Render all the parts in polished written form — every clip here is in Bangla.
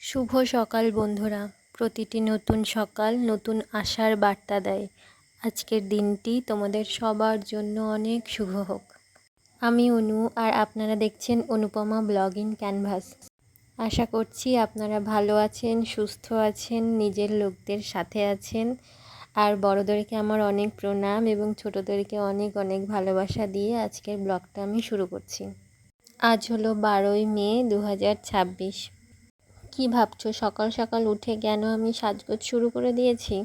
শুভ সকাল বন্ধুরা। প্রতিটি নতুন সকাল নতুন আশার বার্তা দেয়। আজকের দিনটি তোমাদের সবার জন্য অনেক শুভ হোক। আমি অনু, আর আপনারা দেখছেন অনুপমা ব্লগিং ক্যানভাস। আশা করছি আপনারা ভালো আছেন, সুস্থ আছেন, নিজের লোকদের সাথে আছেন। আর বড়োদেরকে আমার অনেক প্রণাম এবং ছোটোদেরকে অনেক অনেক ভালোবাসা দিয়ে আজকের ব্লগটা আমি শুরু করছি। আজ হলো 12ই মে 2026। কি ভাবছো সকাল সকাল উঠে কেন আমি সাজগোজ শুরু করে দিয়েছি?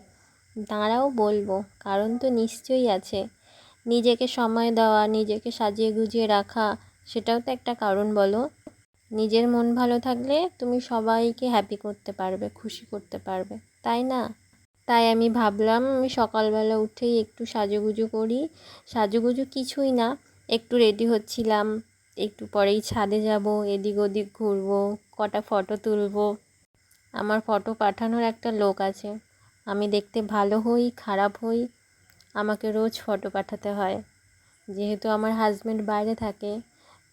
দাঁড়াও বলবো, কারণ তো নিশ্চয়ই আছে। নিজেকে সময় দেওয়া, নিজেকে সাজিয়ে গুজিয়ে রাখা, সেটাও তো একটা কারণ, বলো। নিজের মন ভালো থাকলে তুমি সবাইকে হ্যাপি করতে পারবে, খুশি করতে পারবে, তাই না? তাই আমি ভাবলাম আমি সকালবেলা উঠেই একটু সাজুগুজু করি। সাজুগুজু কিছুই না, একটু রেডি হচ্ছিলাম। একটু পরেই ছাদে যাব, এদিক ওদিক ঘুরবো, কটা ফটো তুলবো। আমার ফটো পাঠানোর একটা লোক আছে। আমি দেখতে ভালো হই খারাপ হই, আমাকে রোজ ফটো পাঠাতে হয়। যেহেতু আমার হাজব্যান্ড বাইরে থাকে,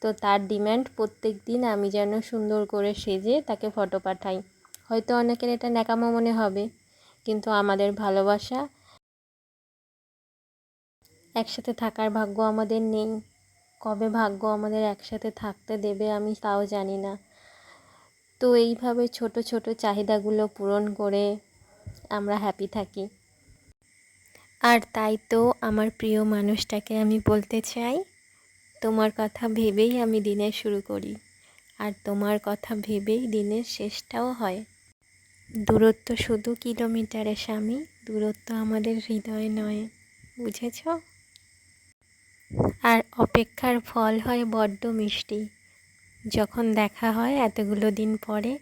তো তার ডিম্যান্ড প্রত্যেক দিন আমি যেন সুন্দর করে সেজে তাকে ফটো পাঠাই। হয়তো অনেকের এটা ন্যাকামো মনে হবে, কিন্তু আমাদের ভালোবাসা, একসাথে থাকার ভাগ্য আমাদের নেই। কবে ভাগ্য আমাদের একসাথে থাকতে দেবে আমি তাও জানি না। তো এইভাবে ছোট ছোট চাহিদাগুলো পূরণ করে আমরা হ্যাপি থাকি। আর তাই তো আমার প্রিয় মানুষটাকে আমি বলতে চাই, তোমার কথা ভেবেই আমি দিনের শুরু করি, আর তোমার কথা ভেবেই দিনের শেষটাও হয়। দূরত্ব শুধু কিলোমিটারে স্বামী, দূরত্ব আমাদের হৃদয়ে নয়, বুঝেছ? আর অপেক্ষার ফল হয় বড্ড মিষ্টি। যখন দেখা হয় এতগুলো দিন পরে,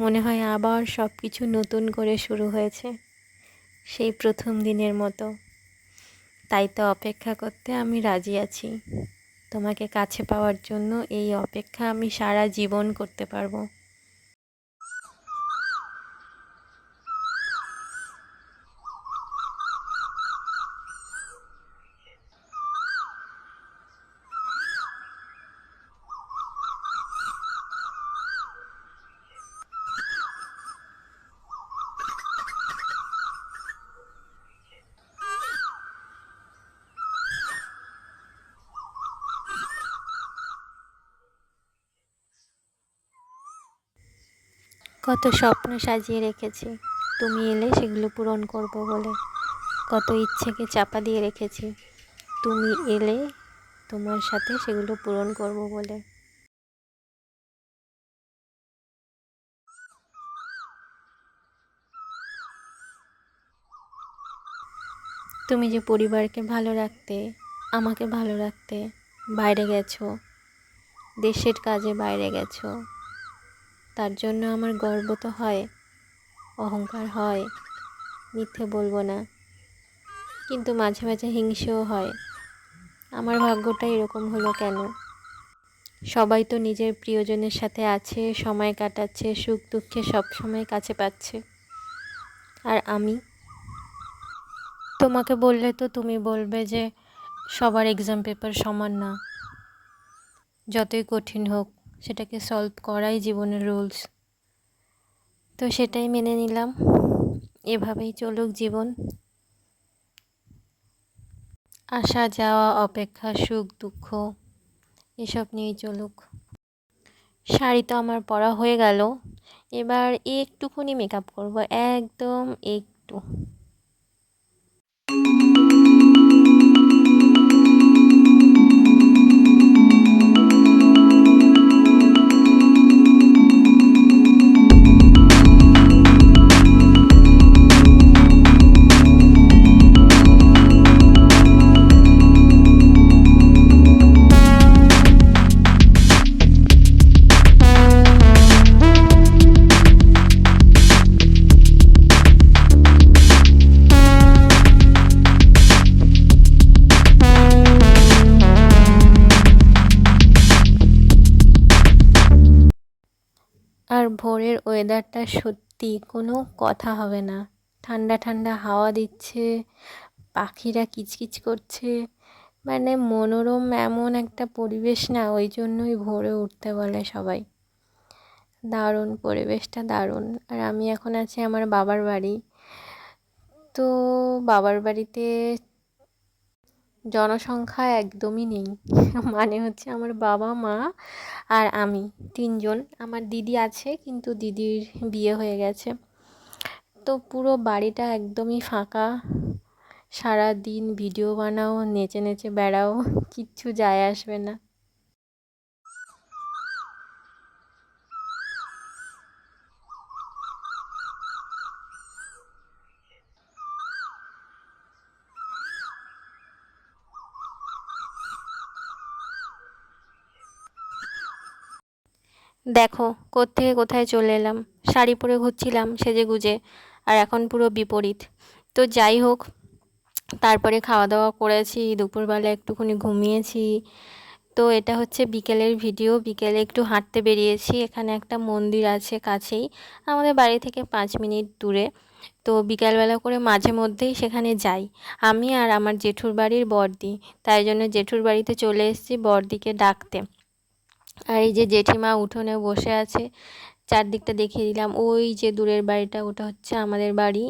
মনে হয় আবার সব কিছু নতুন করে শুরু হয়েছে, সেই প্রথম দিনের মতো। তাই তো অপেক্ষা করতে আমি রাজি আছি। তোমাকে কাছে পাওয়ার জন্য এই অপেক্ষা আমি সারা জীবন করতে পারবো। কত স্বপ্ন সাজিয়ে রেখেছি, তুমি এলে সেগুলো পূরণ করব বলে। কত ইচ্ছেকে চাপা দিয়ে রেখেছি, তুমি এলে তোমার সাথে সেগুলো পূরণ করব বলে। তুমি যে পরিবারকে ভালো রাখতে, আমাকে ভালো রাখতে বাইরে গেছো, দেশের কাজে বাইরে গেছো, তার জন্য আমার গর্ব তো হয়, অহংকার হয়, মিথ্যে বলবো না। কিন্তু মাঝে মাঝে হিংসেও হয়, আমার ভাগ্যটা এরকম হলো কেন। সবাই তো নিজের প্রিয়জনের সাথে আছে, সময় কাটাচ্ছে, সুখ দুঃখে সব সময় কাছে পাচ্ছে, আর আমি। তোমাকে বললে তো তুমি বলবে যে সবার এক্সাম পেপার সমান না, যতই কঠিন হোক সেটাকে সলভ করাই জীবনের রুলস। তো সেটাই মেনে নিলাম, এভাবেই চলুক জীবন। আসা যাওয়া, অপেক্ষা, সুখ দুঃখ, এসব নিয়েই চলুক। শাড়ি তো আমার পরা হয়ে গেল, এবার একটুখানি মেকআপ করব, একদম একটু। আর ভোরের ওয়েদারটা সত্যি কোনো কথা হবে না। ঠান্ডা ঠান্ডা হাওয়া দিচ্ছে, পাখিরা কিচকিচ করছে, মানে মনোরম এমন একটা পরিবেশ না, ওই জন্যই ভোরে উঠতে বলে সবাই। দারুণ, পরিবেশটা দারুণ। আর আমি এখন আছি আমার বাবার বাড়ি। তো বাবার বাড়িতে জনসংখ্যা একদমই নেই। মানে হচ্ছে আমার বাবা, মা আর আমি তিনজন। আমার দিদি আছে, কিন্তু দিদির বিয়ে হয়ে গেছে। তো পুরো বাড়িটা একদমই ফাঁকা। সারা দিন ভিডিও বানাও, নেচে নেচে বেড়াও, কিচ্ছু যায় আসবে না। দেখো কোত্থেকে কোথায় চলে এলাম। শাড়ি পরে ঘুরছিলাম সেজে গুজে, আর এখন পুরো বিপরীত। তো যাই হোক, তারপরে খাওয়া দাওয়া করেছি, দুপুরবেলা একটুখানি ঘুমিয়েছি। তো এটা হচ্ছে বিকেলের ভিডিও। বিকেলে একটু হাঁটতে বেরিয়েছি। এখানে একটা মন্দির আছে কাছেই, আমাদের বাড়ি থেকে 5 মিনিট দূরে। তো বিকালবেলা করে মাঝে মধ্যেই সেখানে যাই, আমি আর আমার জেঠুর বাড়ির বড়দি। তাই জন্য জেঠুর বাড়িতে চলে এসেছি বড়দিকে ডাকতে। আর এই যে জেঠিমা উঠোনে বসে আছে, চারদিকটা দেখিয়ে দিলাম। ওই যে দূরের বাড়িটা, ওটা হচ্ছে আমাদের বাড়ি।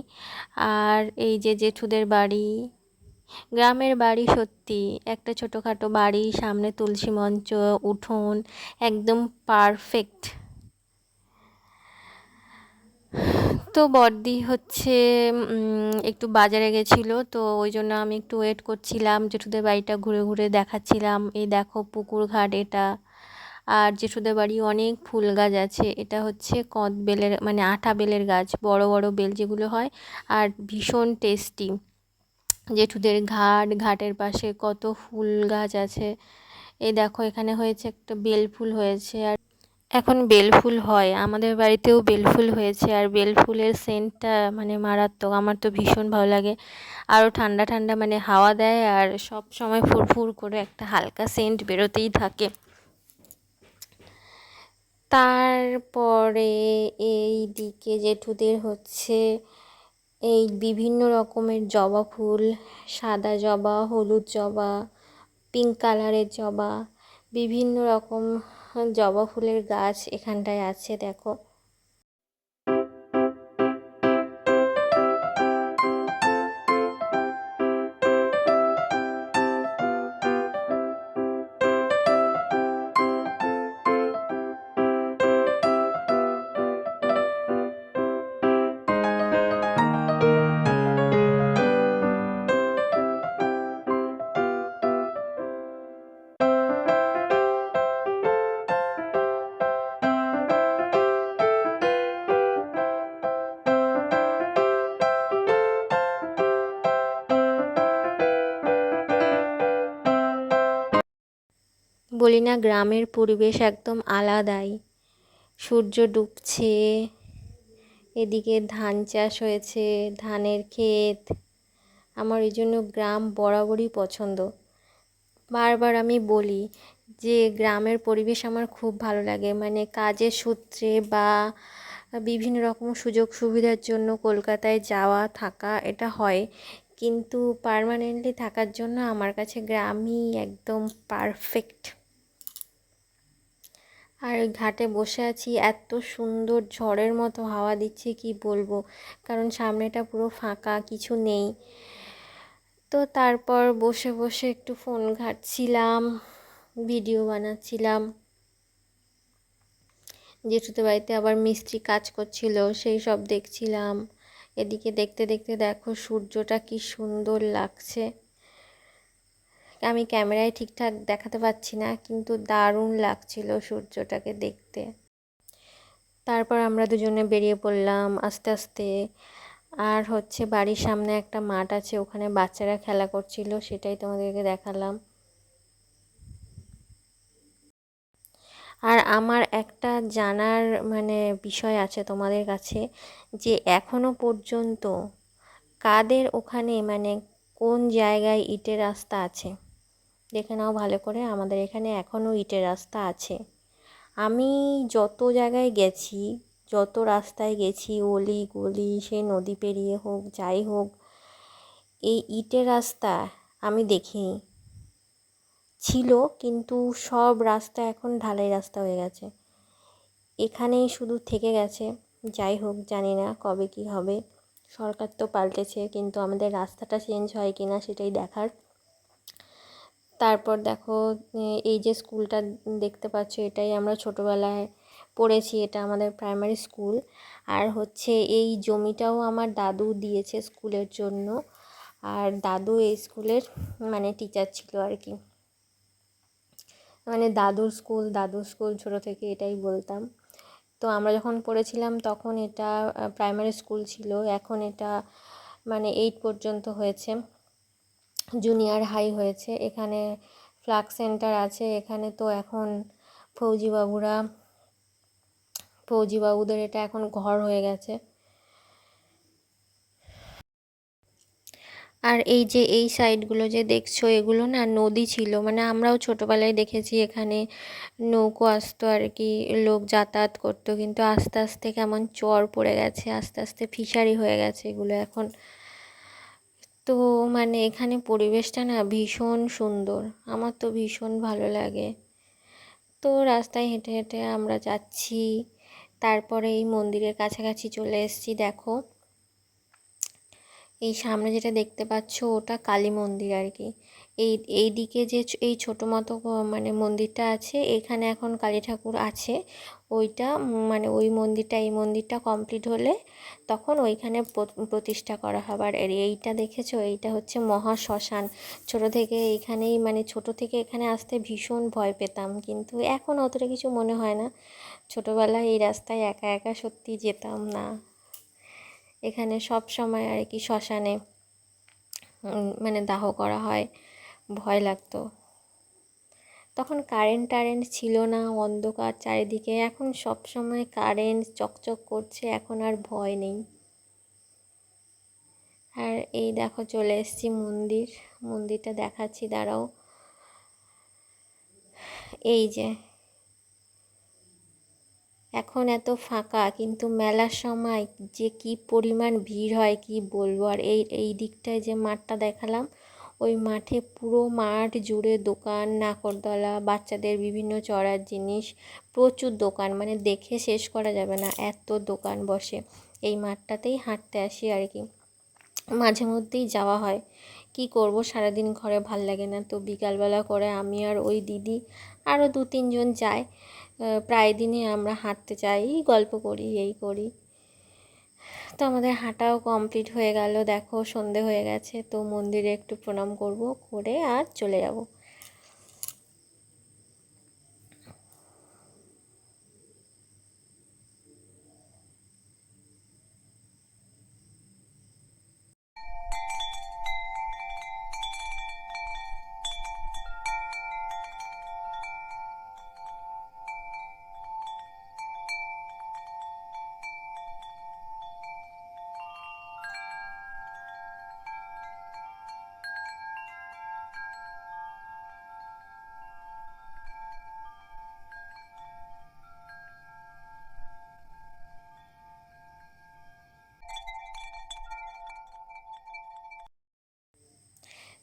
আর এই যে জেঠুদের বাড়ি। গ্রামের বাড়ি সত্যি, একটা ছোটোখাটো বাড়ি, সামনে তুলসী মঞ্চ, উঠোন, একদম পারফেক্ট। তো বড়দি হচ্ছে একটু বাজারে গেছিলো, তো ওই জন্য আমি একটু ওয়েট করছিলাম, জেঠুদের বাড়িটা ঘুরে ঘুরে দেখাচ্ছিলাম। এই দেখো পুকুর ঘাট এটা। আর জেঠুদের বাড়ি অনেক ফুল গাছ আছে। এটা হচ্ছে কদ বেলের, মানে আঠা বেলের গাছ, বড় বড় বেল যেগুলো হয়, আর ভীষণ টেস্টি। জেঠুদের ঘাটের পাশে কত ফুল গাছ আছে। এই দেখো এখানে হয়েছে একটা বেল ফুল হয়েছে। আর এখন বেল ফুল হয়, আমাদের বাড়িতেও বেল ফুল হয়েছে। আর বেল ফুলের সেন্টটা মানে মারাত্মক, আমার তো ভীষণ ভালো লাগে। আরও ঠান্ডা ঠান্ডা মানে হাওয়া দেয়, আর সব সময় ফুরফুর করে একটা হালকা সেন্ট বেরোতেই থাকে। তারপরে এই দিকে জেঠুদের হচ্ছে এই বিভিন্ন রকমের জবা ফুল, সাদা জবা, হলুদ জবা, পিঙ্ক কালারের জবা, বিভিন্ন রকম জবা ফুলের গাছ এখানটায় আছে দেখো। বলি না, গ্রামের পরিবেশ একদম আলাদাই। সূর্য ডুবছে, এদিকে ধান চাষ হয়েছে, ধানের ক্ষেত। আমার এই জন্য গ্রাম বরাবরই পছন্দ। বারবার আমি বলি যে গ্রামের পরিবেশ আমার খুব ভালো লাগে। মানে কাজের সূত্রে বা বিভিন্ন রকম সুযোগ সুবিধার জন্য কলকাতায় যাওয়া থাকা এটা হয়, কিন্তু পার্মানেন্টলি থাকার জন্য আমার কাছে গ্রামই একদম পারফেক্ট। আর ওই ঘাটে বসে আছি, এত সুন্দর ঝড়ের মতো হাওয়া দিচ্ছে কি বলবো, কারণ সামনেটা পুরো ফাঁকা, কিছু নেই। তো তারপর বসে বসে একটু ফোন ঘাঁটছিলাম, ভিডিও বানাচ্ছিলাম। জেঠুদের বাড়িতে আবার মিস্ত্রি কাজ করছিল, সেই সব দেখছিলাম। এদিকে দেখতে দেখতে দেখো সূর্যটা কি সুন্দর লাগছে। আমি ক্যামেরায় ঠিকঠাক দেখাতে পারছি না, কিন্তু দারুণ লাগছিল সূর্যটাকে দেখতে। তারপর আমরা দুজনে বেরিয়ে পড়লাম আস্তে আস্তে। আর হচ্ছে বাড়ির সামনে একটা মাঠ আছে, ওখানে বাচ্চারা খেলা করছিল, সেটাই তোমাদেরকে দেখালাম। আর আমার একটা জানার মানে বিষয় আছে তোমাদের কাছে, যে এখনো পর্যন্ত কাদের ওখানে মানে কোন জায়গায় ইটের রাস্তা আছে। দেখে নাও ভালো করে, আমাদের এখানে এখনও ইটের রাস্তা আছে। আমি যত জায়গায় গেছি, যত রাস্তায় গেছি, অলি গলি, সেই নদী পেরিয়ে হোক যাই হোক, এই ইটের রাস্তা আমি দেখিনি। ছিল, কিন্তু সব রাস্তা এখন ঢালাই রাস্তা হয়ে গেছে। এখানেই শুধু থেকে গেছে। যাই হোক, জানি না কবে কি হবে। সরকার তো পাল্টেছে, কিন্তু আমাদের রাস্তাটা চেঞ্জ হয় কি না সেটাই দেখার। তারপর দেখো, এই যে স্কুলটা দেখতে পাচ্ছ, এটাই আমরা ছোটোবেলায় পড়েছি, এটা আমাদের প্রাইমারি স্কুল। আর হচ্ছে এই জমিটাও আমার দাদু দিয়েছে স্কুলের জন্য, আর দাদু এই স্কুলের মানে টিচার ছিল আর কি। মানে দাদুর স্কুল ছোটো থেকে এটাই বলতাম। তো আমরা যখন পড়েছিলাম তখন এটা প্রাইমারি স্কুল ছিল, এখন এটা মানে 8 পর্যন্ত হয়েছে, জুনিয়র হাই হয়েছে। এখানে ফ্লাগ সেন্টার আছে, এখানে তো এখন ফৌজিবাবুদের এটা এখন ঘর হয়ে গেছে। আর এই যে এই সাইডগুলো যে দেখছো, এগুলো না নদী ছিল, মানে আমরাও ছোটোবেলায় দেখেছি এখানে নৌকো আসতো আর কি, লোক যাতায়াত করতো, কিন্তু আস্তে আস্তে কেমন চর পড়ে গেছে, আস্তে আস্তে ফিশারি হয়ে গেছে এগুলো এখন। তো মানে এখানে পরিবেশটা না ভীষণ সুন্দর, আমার তো ভীষণ ভালো লাগে। তো রাস্তায় হেঁটে হেঁটে আমরা যাচ্ছি, তারপরে এই মন্দিরের কাছাকাছি চলে এসেছি। দেখো এই সামনে যেটা দেখতে পাচ্ছ ওটা কালী মন্দির আর কি। এই দিকে যে এই ছোটো মতো মানে মন্দিরটা আছে, এখানে এখন কালী ঠাকুর আছে। ওইটা মানে ওই মন্দিরটা, এই মন্দিরটা কমপ্লিট হলে তখন ওইখানে প্রতিষ্ঠা করা হবে। আর এইটা দেখেছো, এইটা হচ্ছে মহা শ্মশান। ছোটো থেকে এইখানেই মানে ছোটো থেকে এখানে আসতে ভীষণ ভয় পেতাম, কিন্তু এখন অতটা কিছু মনে হয় না। ছোটোবেলায় এই রাস্তায় একা একা সত্যি যেতাম না। এখানে সব সময় আর কি শ্মশানে মানে দাহ করা হয়, ভয় লাগতো। তখন কারেন্ট ছিল না, অন্ধকার চারিদিকে, এখন সব সময় কারেন্ট চকচক করছে, এখন আর ভয় নেই। আর এই দেখো চলে এসেছি মন্দিরটা দেখাচ্ছি, দাঁড়াও। এই যে এখন এত ফাঁকা, কিন্তু মেলার সময় যে কি পরিমাণ ভিড় হয় কি বলবো। আর এই দিকটায় যে মাঠটা দেখালাম, ওই মাঠে পুরো মাঠ জুড়ে দোকান, নাকরদোলা, বাচ্চাদের বিভিন্ন চড়ার জিনিস, প্রচুর দোকান, মানে দেখে শেষ করা যাবে না, এত দোকান বসে। এই মাঠটাতেই হাঁটতে আসি আর কি, মাঝে মধ্যেই যাওয়া হয়। কি করব, সারাদিন ঘরে ভাল লাগে না, তো বিকালবেলা করে আমি আর ওই দিদি আরও 2-3 জন যাই। প্রায় দিনই আমরা হাঁটতে যাই, গল্প করি, এই করি। তো আমাদের হাঁটাও কমপ্লিট হয়ে গেল। দেখো সন্ধে হয়ে গেছে, তো মন্দিরে একটু প্রণাম করব, করে আর চলে যাব।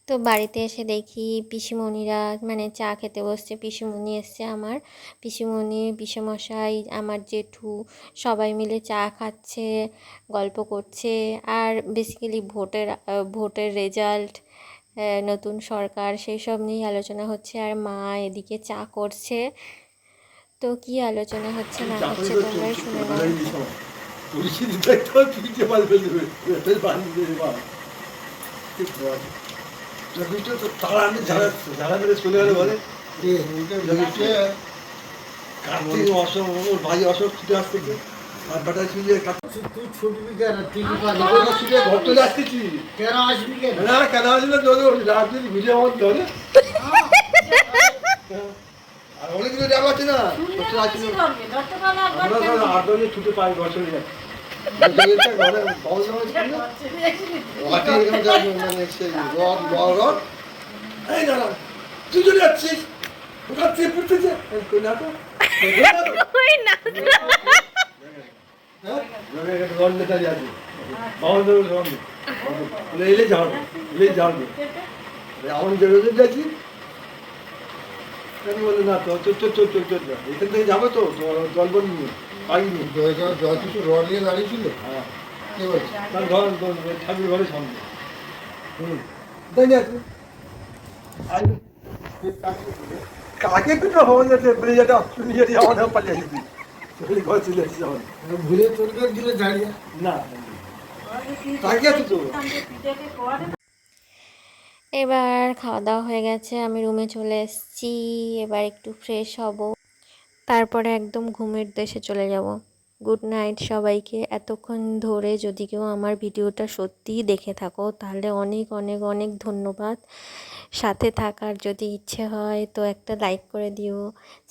তো বাড়িতে এসে দেখি পিসিমণিরা মানে চা খেতে বসছে, পিসিমণি এসছে আমার, পিসিমণি, পিসেমশাই, আমার জেঠু, সবাই মিলে চা খাচ্ছে, গল্প করছে। আর বেসিক্যালি ভোটের রেজাল্ট, নতুন সরকার, সেই সব নিয়েই আলোচনা হচ্ছে। আর মা এদিকে চা করছে। তো কি আলোচনা হচ্ছে না হচ্ছে তোমরাই শুনে নাও। তারা যারা মেরে চলে গেলে বলে কার্তিক অশোক ভাই অশোক ছুটে আসতেছে আর বেটা ছুটে তুই ছুটবি কেন ছুটে ঘর চলে আসতেছি কেন আসবি কেন না কেন আসবি রাজনীতি ভিডিও আমার ধরে আর অনেকগুলো যাওয়া আছে না আমরা 8 জনে ছুটে পাই ঘর চলে যাচ্ছি তুই চলে যাচ্ছিস ওখান থেকে পড়তেছে এলে যাওয়ার আমি যাচ্ছি আমি বললাম না তো চল না। এখান থেকে যাবো তো জলবন নিয়ে পাইনি। জল কিছু রড নিয়ে দাঁড়িয়েছিল। হ্যাঁ কে বলছে? তার ঘর ঠাকুর ঘরের সামনে। তাই না কাকে একটু হওয়া যাচ্ছে বেড়ে যাতে নিয়ে যাতে আমাদের পালিয়ে আসবি ঘর চলে এসেছে আমার। ঘুরে চলবে দিলে দাঁড়িয়ে। না কাকে আছে তো এবার খাওয়া দাওয়া হয়ে গেছে, আমি রুমে চলে এসেছি। এবার একটু ফ্রেশ হব, তারপরে একদম ঘুমের দেশে চলে যাব। গুড নাইট সবাইকে। এতক্ষণ ধরে যদি কেউ আমার ভিডিওটা সত্যিই দেখে থাকো তাহলে অনেক অনেক অনেক ধন্যবাদ। সাথে থাকার যদি ইচ্ছে হয় তো একটা লাইক করে দিও,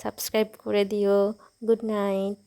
সাবস্ক্রাইব করে দিও। Good night.